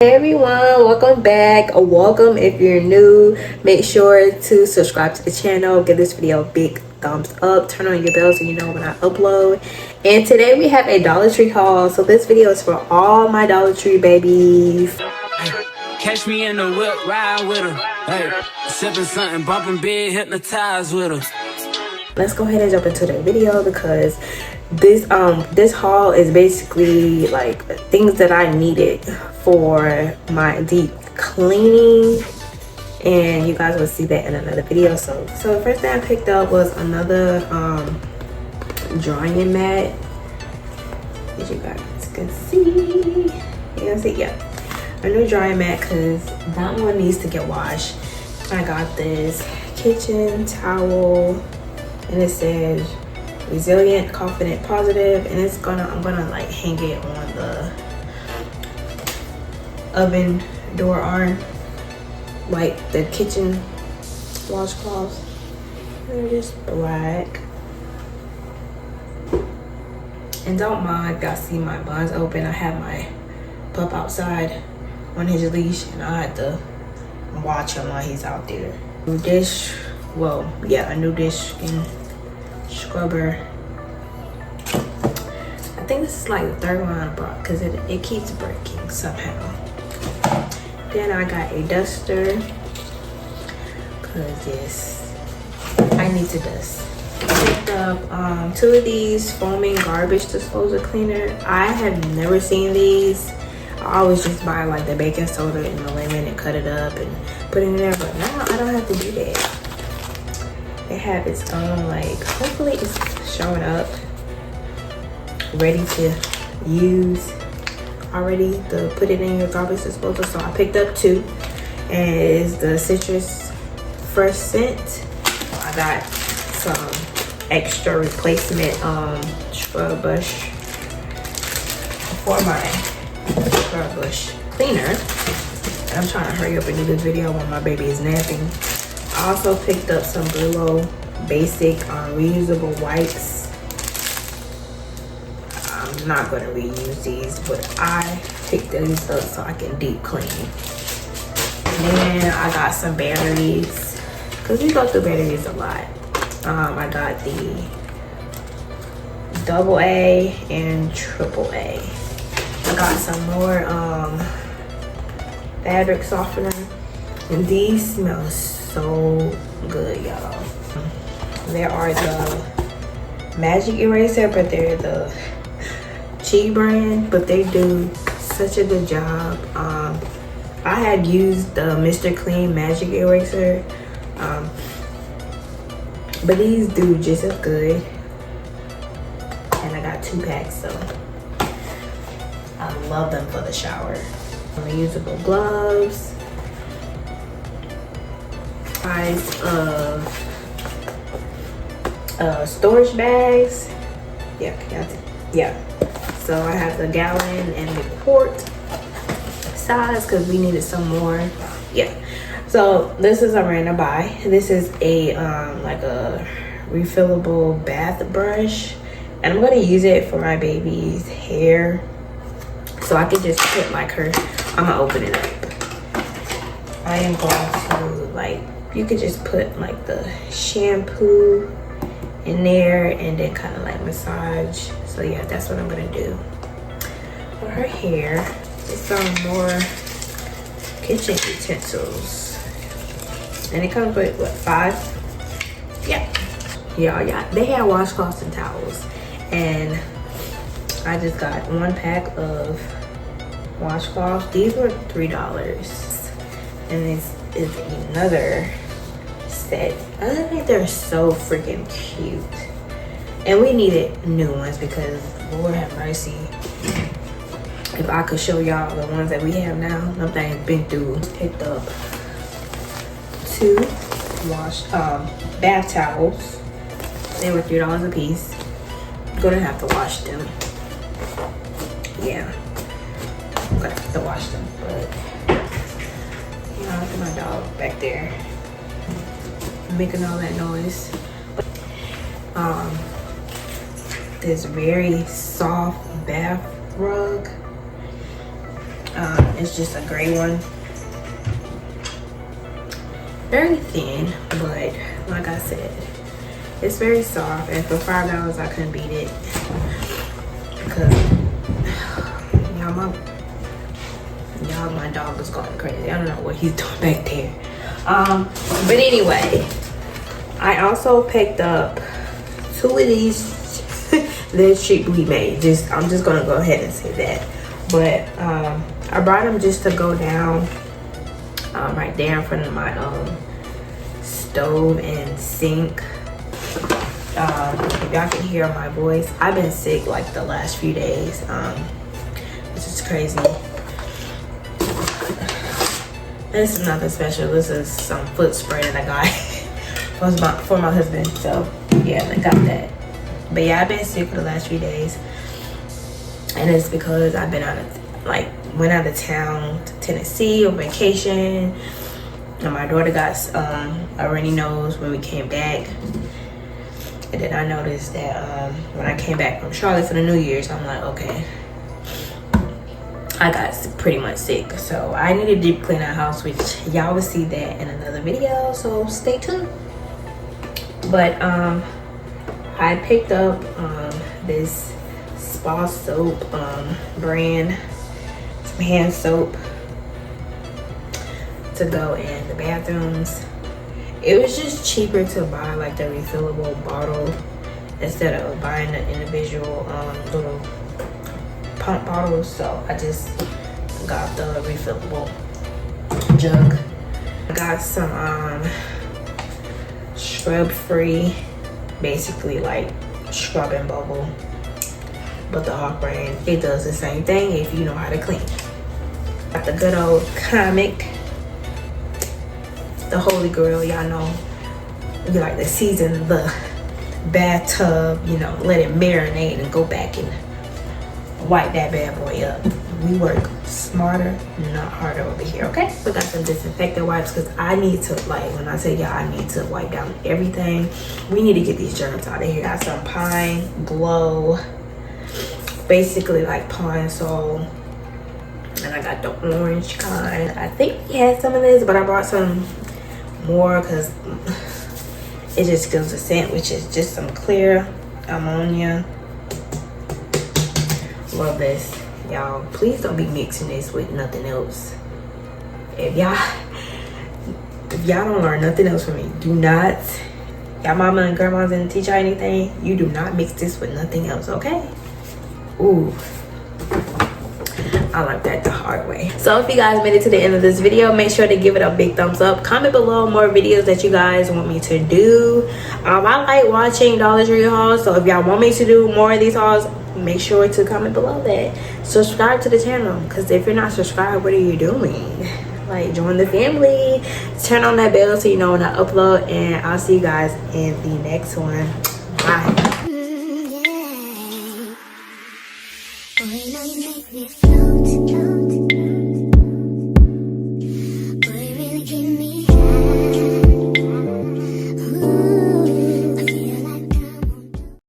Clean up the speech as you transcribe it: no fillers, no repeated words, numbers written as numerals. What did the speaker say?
Hey everyone, welcome back. Welcome if you're new. Make sure to subscribe to the channel, give this video a big thumbs up, turn on your bell so you know when I upload. And today we have a Dollar Tree haul. So this video is for all my Dollar Tree babies. Catch me in the whip, ride with her. Hey, sipping something, bumping big, hypnotized with her. Let's go ahead and jump into the video because this haul is basically like things that I needed for my deep cleaning, and you guys will see that in another video. So the first thing I picked up was another drying mat, as you guys can see. Yeah, a new drying mat because that one needs to get washed. I got this kitchen towel and it says resilient, confident, positive, and I'm gonna like hang it on the oven door arm, like the kitchen washcloths. They're just black. And don't mind if y'all see my blinds open. I have my pup outside on his leash and I had to watch him while he's out there. New dish, well, yeah, a new dish and scrubber. I think this is like the third one I brought because it keeps breaking somehow. Then I got a duster because yes, I need to dust. I picked up two of these foaming garbage disposal cleaner. I have never seen these. I always just buy like the baking soda and the lemon and cut it up and put it in there, but now I don't have to do that. It have its own, like, hopefully it's showing up ready to use already to put it in your garbage disposal. So I picked up two, and it's the citrus fresh scent. I got some extra replacement scrub brush for my scrub brush cleaner. I'm trying to hurry up and do this video when my baby is napping. I also picked up some Brillo basic reusable wipes. I'm not going to reuse these, but I picked these up so I can deep clean. And then I got some batteries because we go through batteries a lot. I got the AA and AAA. I got some more fabric softener, and these smell so good, y'all. There are the Magic Eraser, but they're the cheap brand, but they do such a good job. I had used the Mr. Clean Magic Eraser, but these do just as good. And I got 2 packs, so I love them for the shower. Reusable gloves, size of storage bags. Yeah, yeah. So I have the gallon and the quart size because we needed some more. Yeah. So this is a random buy. This is a like a refillable bath brush, and I'm gonna use it for my baby's hair. So I can just put like her. I'm gonna open it up. I am going to, like, you could just put like the shampoo in there and then kind of like massage. So yeah, that's what I'm gonna do for her hair. Just some more kitchen utensils, and it comes with what, 5? Yeah, yeah. They had washcloths and towels, and I just got 1 pack of washcloths. These were $3, and this is another set. I think they're so freaking cute, and we needed new ones because Lord have mercy, if I could show y'all the ones that we have now, them things been through. Picked up 2 bath towels. They were $3 a piece. I'm gonna have to wash them. Yeah, I'm gonna have to wash them, but you know, look at my dog back there making all that noise. This very soft bath rug. It's just a gray one. Very thin, but like I said, it's very soft, and for $5 I couldn't beat it. Because my dog was going crazy. I don't know what he's doing back there. But anyway, I also picked up 2 of these little cheap we made. I'm just gonna go ahead and say that. But I brought them just to go down right there in front of my stove and sink. If y'all can hear my voice, I've been sick like the last few days, which is crazy. This is nothing special. This is some foot spray that I got for my husband. So yeah, I got that. But yeah, I've been sick for the last few days, and it's because I've been went out of town to Tennessee on vacation, and my daughter got a runny nose when we came back. And then I noticed that when I came back from Charlotte for the New Year's, I'm like, okay, I got pretty much sick. So I need to deep clean our house, which y'all will see that in another video, so stay tuned. But I picked up this spa soap brand, some hand soap to go in the bathrooms. It was just cheaper to buy like the refillable bottle instead of buying the individual little pump bottles. So I just got the refillable jug. I got some scrub free, basically like scrub and bubble, but the Hawk brand, it does the same thing if you know how to clean. Got the good old Comic, the holy grail. Y'all know you like to season the bathtub, you know, let it marinate and go back and wipe that bad boy up. We work smarter, not harder over here, okay? We got some disinfectant wipes because I need to, like, when I say y'all, I need to wipe down everything. We need to get these germs out of here. Got some Pine Glow, basically like Pine Sol. And I got the orange kind. I think we had some of this, but I brought some more because it just gives a scent, which is just some clear ammonia. Love this, y'all. Please don't be mixing this with nothing else. If y'all don't learn nothing else from me, do not, y'all mama and grandmas didn't teach y'all anything, you do not mix this with nothing else, okay? Ooh, I learned that the hard way. So if you guys made it to the end of this video, make sure to give it a big thumbs up. Comment below more videos that you guys want me to do. I like watching Dollar Tree hauls, so if y'all want me to do more of these hauls, make sure to comment below that. Subscribe to the channel, because if you're not subscribed, what are you doing? Like, join the family, turn on that bell so you know when I upload, and I'll see you guys in the next one. Bye.